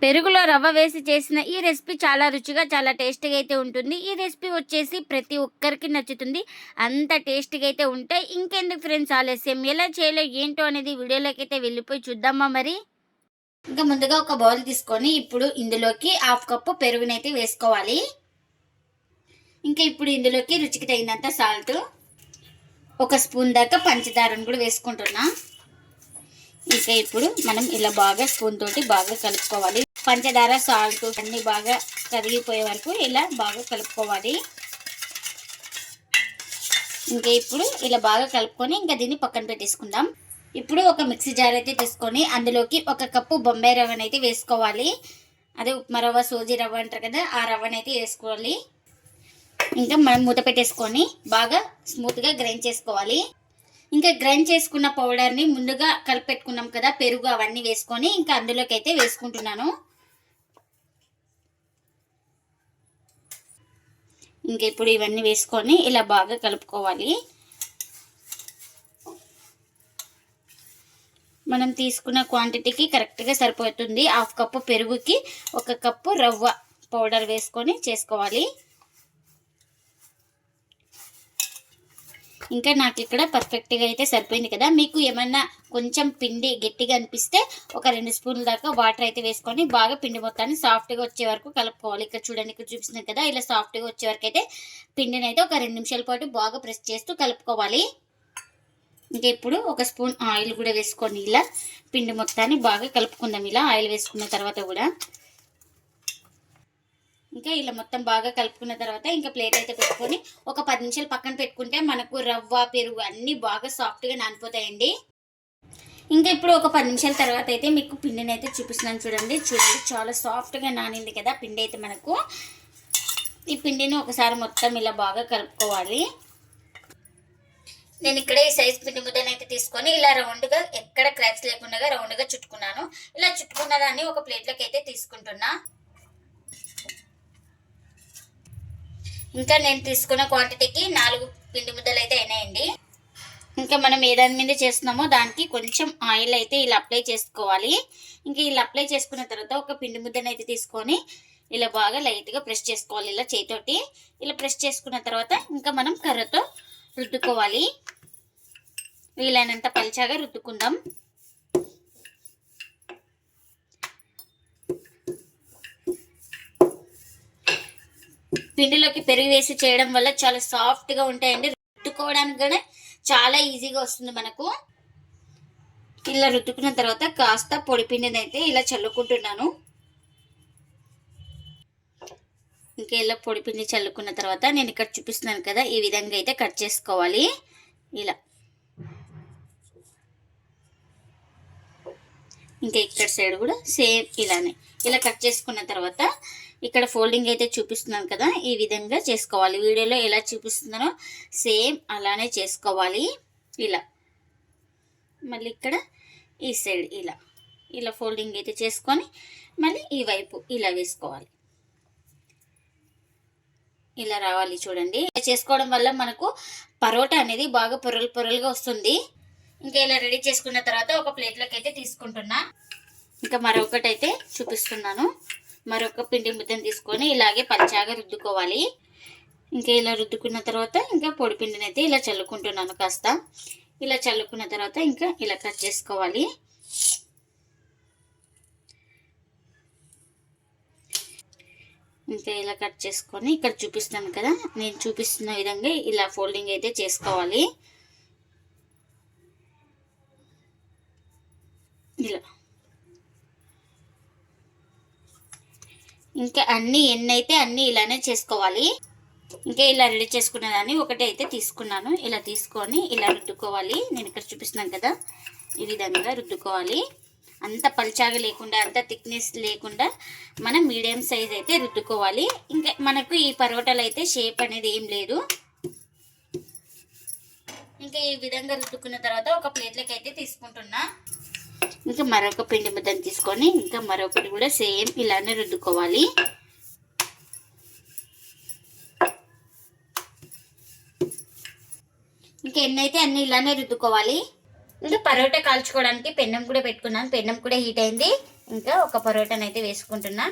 పెరుగులో రవ్వ వేసి చేసిన ఈ రెసిపీ చాలా రుచిగా, చాలా టేస్టీగా అయితే ఉంటుంది. ఈ రెసిపీ వచ్చేసి ప్రతి ఒక్కరికి నచ్చుతుంది. అంత టేస్టీగా అయితే ఉంటాయి. ఇంకెందుకు ఫ్రెండ్స్ ఆలస్యం, ఎలా చేయాలో ఏంటో అనేది వీడియోలోకి అయితే వెళ్ళిపోయి చూద్దామా మరి. ఇంకా ముందుగా ఒక బౌల్ తీసుకొని ఇప్పుడు ఇందులోకి 1/2 కప్పు పెరుగునైతే వేసుకోవాలి. ఇంకా ఇప్పుడు ఇందులోకి రుచికి తగినంత సాల్ట్, 1 స్పూన్ దాకా పంచదారను కూడా వేసుకుంటున్నా. ఇంకా ఇప్పుడు మనం ఇలా బాగా స్పూన్ తోటి బాగా కలుపుకోవాలి. పంచదార, సాల్ట్ అన్నీ బాగా కరిగిపోయే వరకు ఇలా బాగా కలుపుకోవాలి. ఇంకా ఇప్పుడు ఇలా బాగా కలుపుకొని ఇంకా దీన్ని పక్కన పెట్టేసుకుందాం. ఇప్పుడు ఒక మిక్సీ జార్ అయితే తీసుకొని అందులోకి 1 కప్పు బొంబాయి రవ్వను అయితే వేసుకోవాలి. అదే ఉప్మా రవ్వ, సోజీ రవ్వ అంటారు కదా, ఆ రవ్వనైతే వేసుకోవాలి. ఇంకా మనం మూత పెట్టేసుకొని బాగా స్మూత్గా గ్రైండ్ చేసుకోవాలి. ఇంకా గ్రైండ్ చేసుకున్న పౌడర్ని ముందుగా కలిపెట్టుకున్నాం కదా, పెరుగు అవన్నీ వేసుకొని ఇంకా అందులోకి అయితే వేసుకుంటున్నాను. ఇంకా ఇప్పుడు ఇవన్నీ వేసుకొని ఇలా బాగా కలుపుకోవాలి. మనం తీసుకున్న క్వాంటిటీకి కరెక్ట్గా సరిపోతుంది. 1/2 కప్పు పెరుగుకి 1 కప్పు రవ్వ పౌడర్ వేసుకొని చేసుకోవాలి. ఇంకా నాకు ఇక్కడ పర్ఫెక్ట్గా అయితే సరిపోయింది కదా. మీకు ఏమన్నా కొంచెం పిండి గట్టిగా అనిపిస్తే ఒక 2 స్పూన్ల దాకా వాటర్ అయితే వేసుకొని బాగా పిండి మొత్తాన్ని సాఫ్ట్గా వచ్చే వరకు కలుపుకోవాలి. ఇక్కడ చూడండి, ఇక్కడ చూపిస్తుంది కదా, ఇలా సాఫ్ట్గా వచ్చే వరకు అయితే పిండిని అయితే ఒక 2 నిమిషాల పాటు బాగా ప్రెస్ చేస్తూ కలుపుకోవాలి. ఇంకా ఇప్పుడు 1 స్పూన్ ఆయిల్ కూడా వేసుకొని ఇలా పిండి మొత్తాన్ని బాగా కలుపుకుందాం. ఇలా ఆయిల్ వేసుకున్న తర్వాత కూడా ఇంకా ఇలా మొత్తం బాగా కలుపుకున్న తర్వాత ఇంకా ప్లేట్ అయితే పెట్టుకొని ఒక 10 నిమిషాలు పక్కన పెట్టుకుంటే మనకు రవ్వ, పెరుగు అన్నీ బాగా సాఫ్ట్గా నానిపోతాయండి. ఇంకా ఇప్పుడు ఒక 10 నిమిషాల తర్వాత అయితే మీకు పిండిని అయితే చూపిస్తున్నాను. చూడండి చాలా సాఫ్ట్గా నానింది కదా పిండి అయితే. మనకు ఈ పిండిని ఒకసారి మొత్తం ఇలా బాగా కలుపుకోవాలి. నేను ఇక్కడ ఈ సైజ్ పిండి ముద్దను అయితే తీసుకొని ఇలా రౌండ్గా, ఎక్కడ క్రాక్స్ లేకుండా రౌండ్గా చుట్టుకున్నాను. ఇలా చుట్టుకున్న దాన్ని ఒక ప్లేట్లోకి అయితే తీసుకుంటున్నా. ఇంకా నేను తీసుకున్న క్వాంటిటీకి 4 పిండి ముద్దలు అయితే అయినాయండి. ఇంకా మనం ఏ దాని మీద చేస్తున్నామో దానికి కొంచెం ఆయిల్ అయితే ఇలా అప్లై చేసుకోవాలి. ఇంకా ఇలా అప్లై చేసుకున్న తర్వాత ఒక పిండి ముద్దను అయితే తీసుకొని ఇలా బాగా లైట్గా ప్రెస్ చేసుకోవాలి. ఇలా చేతితోటి ఇలా ప్రెస్ చేసుకున్న తర్వాత ఇంకా మనం కర్రతో రుద్దుకోవాలి. వీలైనంత పల్చగా రుద్దుకుందాం. పిండిలోకి పెరుగు వేసి చేయడం వల్ల చాలా సాఫ్ట్గా ఉంటాయండి. రుద్దుకోవడానికి కూడా చాలా ఈజీగా వస్తుంది మనకు. ఇలా రుద్దుకున్న తర్వాత కాస్త పొడి పిండిని అయితే ఇలా చల్లుకుంటున్నాను. ఇంకా ఇలా పొడి పిండి చల్లుకున్న తర్వాత నేను ఇక్కడ చూపిస్తున్నాను కదా, ఈ విధంగా అయితే కట్ చేసుకోవాలి. ఇలా ఇంకా ఇక్కడ సైడ్ కూడా సేమ్ ఇలానే ఇలా కట్ చేసుకున్న తర్వాత ఇక్కడ ఫోల్డింగ్ అయితే చూపిస్తున్నాను కదా, ఈ విధంగా చేసుకోవాలి. వీడియోలో ఎలా చూపిస్తున్నానో సేమ్ అలానే చేసుకోవాలి. ఇలా మళ్ళీ ఇక్కడ ఈ సైడ్ ఇలా ఫోల్డింగ్ అయితే చేసుకొని మళ్ళీ ఈ వైపు ఇలా వేసుకోవాలి. ఇలా రావాలి చూడండి. ఇలా చేసుకోవడం వల్ల మనకు పరోటా అనేది బాగా పొరలుగా వస్తుంది. ఇంకా ఇలా రెడీ చేసుకున్న తర్వాత ఒక ప్లేట్లోకి అయితే తీసుకుంటున్నా. ఇంకా మరొకటి అయితే చూపిస్తున్నాను. మరొక పిండి ముద్దను తీసుకొని ఇలాగే పల్చగా రుద్దుకోవాలి. ఇంకా ఇలా రుద్దుకున్న తర్వాత ఇంకా పొడి పిండిని అయితే ఇలా చల్లుకుంటున్నాను. కాస్త ఇలా చల్లుకున్న తర్వాత ఇంకా ఇలా కట్ చేసుకోవాలి. ఇంకా ఇలా కట్ చేసుకొని ఇక్కడ చూపిస్తాను కదా, నేను చూపిస్తున్న విధంగా ఇలా ఫోల్డింగ్ అయితే చేసుకోవాలి. ఇలా ఇంకా ఎన్ని అయితే అన్నీ ఇలానే చేసుకోవాలి. ఇంకా ఇలా రెడీ చేసుకున్న దాన్ని ఒకటి అయితే తీసుకున్నాను. ఇలా తీసుకొని ఇలా రుద్దుకోవాలి. నేను ఇక్కడ చూపిస్తున్నాను కదా, ఈ విధంగా రుద్దుకోవాలి. అంత పల్చాగా లేకుండా, అంత థిక్నెస్ లేకుండా మనం మీడియం సైజ్ అయితే రుద్దుకోవాలి. ఇంకా మనకు ఈ పరోటాలు అయితే షేప్ అనేది ఏం లేదు. ఇంకా ఈ విధంగా రుద్దుకున్న తర్వాత ఒక ప్లేట్లోకి అయితే తీసుకుంటున్నా. ఇంకా మరొక పిండి ముద్దను తీసుకొని ఇంకా మరొకటి కూడా సేమ్ ఇలానే రుద్దుకోవాలి. ఇంకా ఎన్నైతే అన్ని ఇలానే రుద్దుకోవాలి. ఇంకా పరోటా కాల్చుకోవడానికి పెన్నం కూడా పెట్టుకున్నాను. పెన్నం కూడా హీట్ అయింది. ఇంకా ఒక పరోటాని అయితే వేసుకుంటున్నా.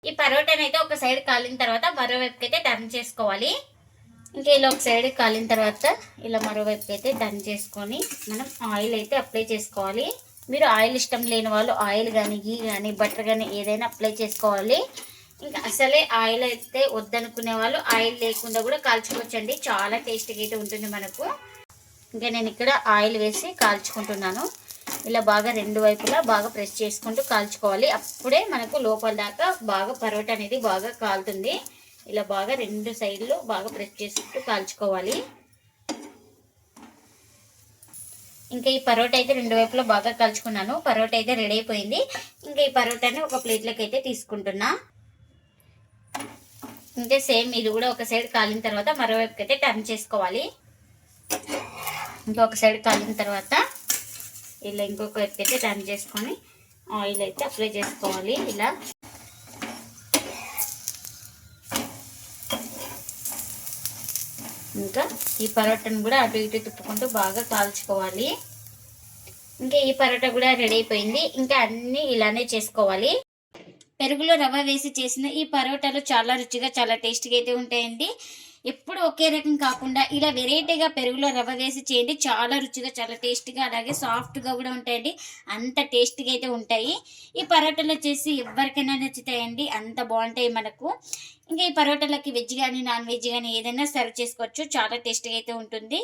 ఈ పరోటాని అయితే ఒక సైడ్ కాలిన తర్వాత మరోవైపుకి అయితే టర్న్ చేసుకోవాలి. ఇంకా ఇలా ఒక సైడ్ కాలిన తర్వాత ఇలా మరోవైపుకి అయితే టర్న్ చేసుకొని మనం ఆయిల్ అయితే అప్లై చేసుకోవాలి. మీరు ఆయిల్ ఇష్టం లేని వాళ్ళు ఆయిల్ కానీ గీ కానీ బటర్ కానీ ఏదైనా అప్లై చేసుకోవాలి. ఇంకా అసలే ఆయిల్ అయితే వద్దనుకునే వాళ్ళు ఆయిల్ లేకుండా కూడా కాల్చుకోవచ్చండి. చాలా టేస్టీగా అయితే ఉంటుంది మనకు. ఇంకా నేను ఇక్కడ ఆయిల్ వేసి కాల్చుకుంటున్నాను. ఇలా బాగా రెండు వైపులా బాగా ప్రెస్ చేసుకుంటూ కాల్చుకోవాలి. అప్పుడే మనకు లోపల దాకా బాగా పరోటా అనేది బాగా కాలుతుంది. ఇలా బాగా రెండు సైడ్లు బాగా ప్రెస్ చేసుకుంటూ కాల్చుకోవాలి. ఇంకా ఈ పరోటా అయితే రెండు వైపులా బాగా కాల్చుకున్నాను. పరోటా అయితే రెడీ అయిపోయింది. ఇంకా ఈ పరోటాని ఒక ప్లేట్లోకి అయితే తీసుకుంటున్నా. ఇంకా సేమ్ ఇది కూడా ఒక సైడ్ కాలిన తర్వాత మరోవైపుకి అయితే టర్న్ చేసుకోవాలి. ఇంకొక సైడ్ కాలిన తర్వాత ఇలా ఇంకొక వైపు అయితే టర్న్ చేసుకొని ఆయిల్ అయితే అప్లై చేసుకోవాలి. ఇలా ఇంకా ఈ పరోటాను కూడా అటు ఇటు తిప్పుకుంటూ బాగా కాల్చుకోవాలి. ఇంకా ఈ పరోటా కూడా రెడీ అయిపోయింది. ఇంకా అన్నీ ఇలానే చేసుకోవాలి. పెరుగులో రవ్వ వేసి చేసిన ఈ పరోటాలు చాలా రుచిగా చాలా టేస్టీగా అయితే ఉంటాయండి. ఎప్పుడు ఒకే రకం కాకుండా ఇలా వెరైటీగా పెరుగులో రవ్వ వేసి చేయండి. చాలా రుచిగా చాలా టేస్టీగా అలాగే సాఫ్ట్గా కూడా ఉంటాయండి. అంత టేస్టీగా అయితే ఉంటాయి. ఈ పరోటాలు వచ్చేసి ఎవరికైనా నచ్చుతాయండి. అంత బాగుంటాయి మనకు. ఇంకా ఈ పరోటాలకి వెజ్ కానీ నాన్ వెజ్ కానీ ఏదైనా సర్వ్ చేసుకోవచ్చు. చాలా టేస్టీగా అయితే ఉంటుంది.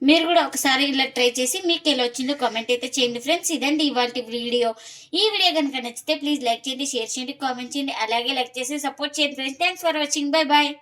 మీరు కూడా ఒకసారి ఇలా ట్రై చేసి మీకు ఎలా వచ్చిందో కామెంట్ అయితే చేయండి ఫ్రెండ్స్. ఇదండి ఇవాళ వీడియో. ఈ వీడియో కనుక నచ్చితే ప్లీజ్ లైక్ చేయండి, షేర్ చేయండి, కామెంట్ చేయండి. అలాగే లైక్ చేసి సపోర్ట్ చేయండి friends. Thanks for watching. Bye bye.